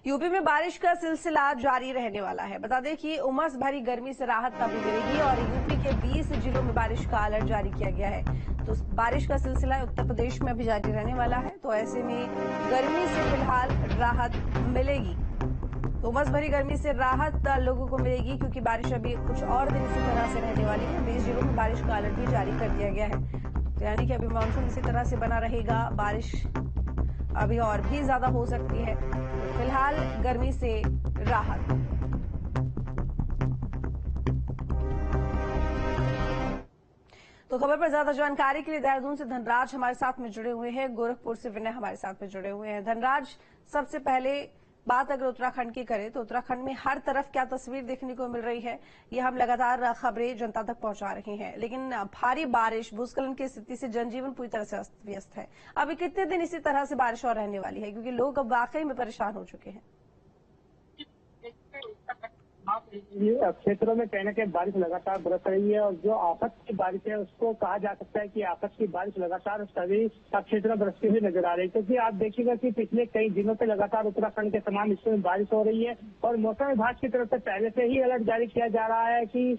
UP में बारिश का सिलसिला जारी रहने वाला है। बता दें कि उमस भरी गर्मी से राहत तभी मिलेगी और यूपी के 20 जिलों में बारिश का अलर्ट जारी किया गया है। तो बारिश का सिलसिला उत्तर प्रदेश में भी जारी रहने वाला है। तो ऐसे में गर्मी से फिलहाल राहत मिलेगी। तो उमस भरी गर्मी से राहत लोगों को मिलेगी क्योंकि बारिश अभी कुछ और दिन इसी तरह से रहने वाली है। 20 जिलों में बारिश का अलर्ट भी जारी कर दिया गया है। तो यानी कि अभी मानसून इसी तरह से बना रहेगा। बारिश अभी और भी ज्यादा हो सकती है। तो फिलहाल गर्मी से राहत। तो खबर पर ज्यादा जानकारी के लिए देहरादून से धनराज हमारे साथ में जुड़े हुए हैं, गोरखपुर से विनय हमारे साथ में जुड़े हुए हैं। धनराज, सबसे पहले बात अगर उत्तराखंड की करें तो उत्तराखंड में हर तरफ क्या तस्वीर देखने को मिल रही है, ये हम लगातार खबरें जनता तक पहुंचा रहे हैं। लेकिन भारी बारिश, भूस्खलन की स्थिति से जनजीवन पूरी तरह से अस्त व्यस्त है। अभी कितने दिन इसी तरह से बारिश और रहने वाली है, क्योंकि लोग अब वाकई में परेशान हो चुके हैं। क्षेत्रों में कहीं न कहीं बारिश लगातार बरस रही है और जो आफत की बारिश है उसको कहा जा सकता है कि आफत की बारिश लगातार सभी क्षेत्रों में बरसती हुई नजर आ रही है। क्योंकि आप देखिएगा कि पिछले कई दिनों से लगातार उत्तराखंड के तमाम हिस्सों में बारिश हो रही है और मौसम विभाग की तरफ से पहले से ही अलर्ट जारी किया जा रहा है कि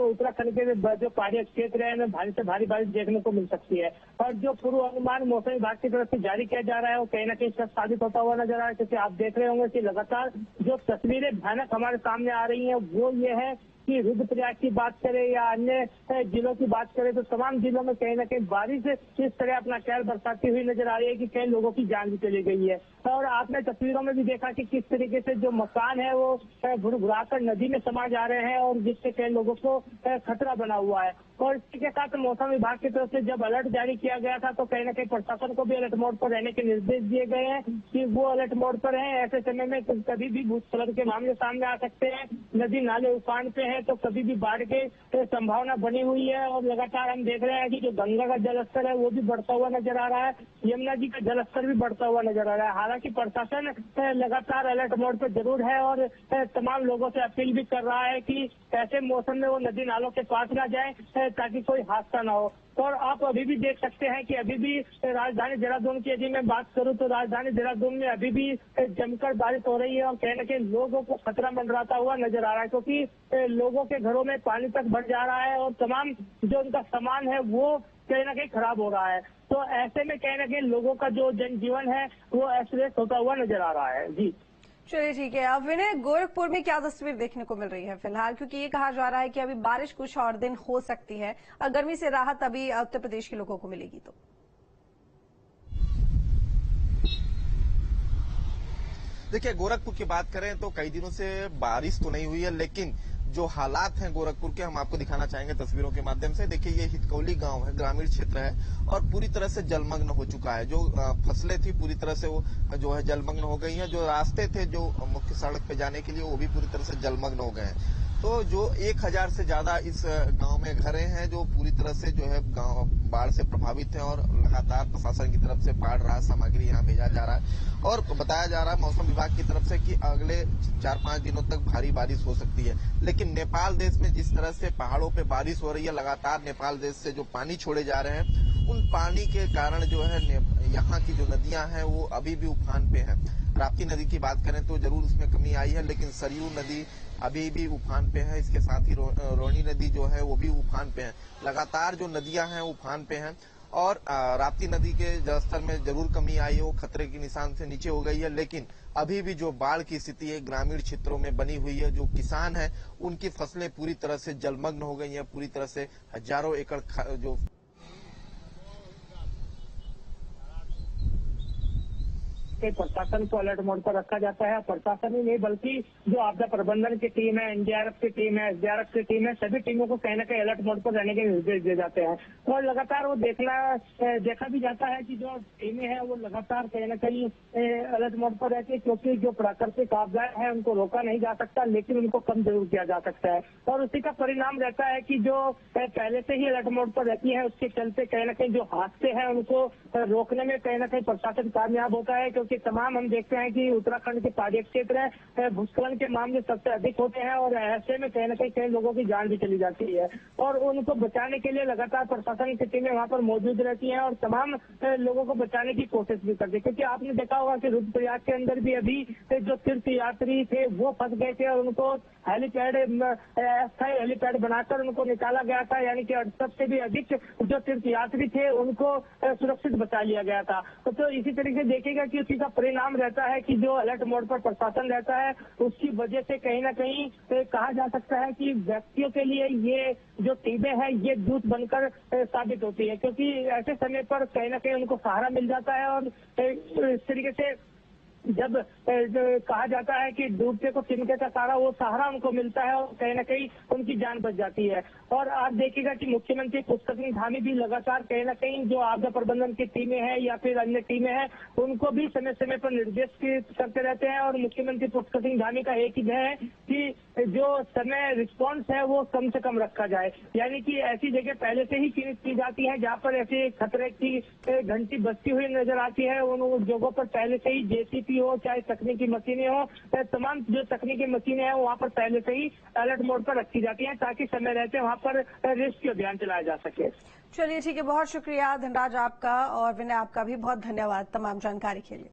उत्तराखंड के जो पहाड़ी क्षेत्र है उनमें भारी से भारी बारिश देखने को मिल सकती है। और जो पूर्व अनुमान मौसम विभाग की तरफ से जारी किया जा रहा है वो कहीं न कहीं सच साबित होता हुआ नजर आ रहा है। क्योंकि आप देख रहे होंगे कि लगातार जो तस्वीरें भयानक हमारे सामने आ रही है वो ये है कि रुद्रप्रयाग की बात करें या अन्य जिलों की बात करें तो तमाम जिलों में कहीं न कहीं बारिश इस तरह अपना कहर बरसाती हुई नजर आ रही है कि कई लोगों की जान भी चली गई है। और आपने तस्वीरों में भी देखा कि किस तरीके से जो मकान है वो भुरभुराकर नदी में समा जा रहे हैं और जिससे कई लोगों को खतरा बना हुआ है। और इसी के साथ मौसम विभाग की तरफ से जब अलर्ट जारी किया गया था तो कहीं न कहीं प्रशासन को भी अलर्ट मोड पर रहने के निर्देश दिए गए हैं कि वो अलर्ट मोड पर हैं। ऐसे समय में कभी भी भूस्खलन के मामले सामने आ सकते हैं, नदी नाले उफान पे हैं, तो कभी भी बाढ़ के संभावना बनी हुई है। और लगातार हम देख रहे हैं कि जो गंगा का जलस्तर है वो भी बढ़ता हुआ नजर आ रहा है, यमुना जी का जलस्तर भी बढ़ता हुआ नजर आ रहा है। हालांकि प्रशासन लगातार अलर्ट मोड पर जरूर है और तमाम लोगों से अपील भी कर रहा है कि ऐसे मौसम में वो नदी नालों के पास न जाए ताकि कोई हादसा न हो। और आप अभी भी देख सकते हैं कि अभी भी राजधानी देहरादून की यदि मैं बात करूं तो राजधानी देहरादून में अभी भी जमकर बारिश हो रही है और कहीं न कहीं लोगों को खतरा मंडराता हुआ नजर आ रहा है। क्योंकि लोगों के घरों में पानी तक भर जा रहा है और तमाम जो उनका सामान है वो कहीं न कहीं खराब हो रहा है। तो ऐसे में कहीं न कहीं लोगों का जो जनजीवन है वो अस्त व्यस्त होता हुआ नजर आ रहा है। जी चलिए ठीक है। अब विनय, गोरखपुर में क्या तस्वीर देखने को मिल रही है फिलहाल, क्योंकि ये कहा जा रहा है कि अभी बारिश कुछ और दिन हो सकती है और गर्मी से राहत अभी उत्तर प्रदेश के लोगों को मिलेगी। तो देखिए, गोरखपुर की बात करें तो कई दिनों से बारिश तो नहीं हुई है, लेकिन जो हालात हैं गोरखपुर के हम आपको दिखाना चाहेंगे तस्वीरों के माध्यम से। देखिए, ये हितकौली गांव है, ग्रामीण क्षेत्र है और पूरी तरह से जलमग्न हो चुका है। जो फसलें थी पूरी तरह से वो जो है जलमग्न हो गई हैं। जो रास्ते थे जो मुख्य सड़क पे जाने के लिए वो भी पूरी तरह से जलमग्न हो गए हैं। तो जो 1000 से ज्यादा इस गांव में घरें हैं जो पूरी तरह से जो है गांव बाढ़ से प्रभावित हैं और लगातार प्रशासन की तरफ से बाढ़ राहत सामग्री यहाँ भेजा जा रहा है। और बताया जा रहा है मौसम विभाग की तरफ से कि अगले 4-5 दिनों तक भारी बारिश हो सकती है। लेकिन नेपाल देश में जिस तरह से पहाड़ों पे बारिश हो रही है, लगातार नेपाल देश से जो पानी छोड़े जा रहे हैं, उन पानी के कारण जो है यहाँ की जो नदियां हैं वो अभी भी उफान पे हैं। राप्ती नदी की बात करें तो जरूर उसमें कमी आई है, लेकिन सरयू नदी अभी भी उफान पे है। इसके साथ ही रोहिणी नदी जो है वो भी उफान पे है। लगातार जो नदियां हैं उफान पे हैं और राप्ती नदी के जलस्तर में जरूर कमी आई है, वो खतरे के निशान से नीचे हो गई है। लेकिन अभी भी जो बाढ़ की स्थिति है ग्रामीण क्षेत्रों में बनी हुई है। जो किसान है उनकी फसलें पूरी तरह से जलमग्न हो गई है। पूरी तरह से हजारों एकड़ जो प्रशासन को अलर्ट मोड पर रखा जाता है। प्रशासन ही नहीं बल्कि जो आपदा प्रबंधन की टीम है, एनडीआरएफ की टीम है, एसडीआरएफ की टीम है, सभी टीमों को कहीं न कहीं अलर्ट मोड पर रहने के निर्देश दिए जाते हैं। और लगातार वो देखा भी जाता है कि जो टीमें हैं वो लगातार कहीं न कहीं अलर्ट मोड पर रहती है। क्योंकि जो प्राकृतिक आपदाएं हैं उनको रोका नहीं जा सकता, लेकिन उनको कम जरूर किया जा सकता है। और उसी का परिणाम रहता है कि जो पहले से ही अलर्ट मोड पर रहती है उसके चलते कहीं न कहीं जो हादसे हैं उनको रोकने में कहीं न कहीं प्रशासन कामयाब होता है। क्योंकि तमाम हम देखते हैं कि उत्तराखंड के पहाड़ी क्षेत्र है, भूस्खलन के मामले सबसे अधिक होते हैं और ऐसे में कहीं न कहीं कई लोगों की जान भी चली जाती है और उनको बचाने के लिए लगातार प्रशासन की टीमें वहाँ पर मौजूद रहती हैं और तमाम लोगों को बचाने की कोशिश भी करती है। क्योंकि आपने देखा होगा कि रुद्रप्रयाग के अंदर भी अभी जो तीर्थ यात्री थे वो फंस गए थे और उनको हेलीपैड, अस्थायी हेलीपैड बनाकर उनको निकाला गया था, यानी कि 68 से भी अधिक जो तीर्थ यात्री थे उनको सुरक्षित बचा लिया गया था। तो इसी तरीके से देखेगा कि उसी का परिणाम रहता है कि जो अलर्ट मोड पर प्रशासन रहता है उसकी वजह से कहीं ना कहीं कहा जा सकता है कि व्यक्तियों के लिए ये जो टीमें हैं ये दूत बनकर साबित होती है, क्योंकि ऐसे समय पर कहीं ना कहीं उनको सहारा मिल जाता है और इस तरीके से जब कहा जाता है कि डूबते को तिनके का सहारा, वो सहारा उनको मिलता है और कहीं ना कहीं उनकी जान बच जाती है। और आप देखिएगा कि मुख्यमंत्री पुष्कर सिंह धामी भी लगातार कहीं ना कहीं जो आपदा प्रबंधन की टीमें हैं या फिर अन्य टीमें हैं उनको भी समय समय पर निर्देश करते रहते हैं और मुख्यमंत्री पुष्कर सिंह धामी का एक ही है कि जो समय रिस्पॉन्स है वो कम से कम रखा जाए, यानी कि ऐसी जगह पहले से ही चिन्हित की जाती है जहाँ पर ऐसे खतरे की घंटी बजती हुई नजर आती है, उन जगहों पर पहले से ही जेसीपी हो चाहे तकनीकी मशीनें हो, तमाम जो तकनीकी मशीनें हैं वहाँ पर पहले से ही अलर्ट मोड पर रखी जाती हैं ताकि समय रहते वहाँ पर रेस्क्यू अभियान चलाया जा सके। चलिए ठीक है, बहुत शुक्रिया धनराज आपका और विनय आपका भी बहुत धन्यवाद तमाम जानकारी के लिए।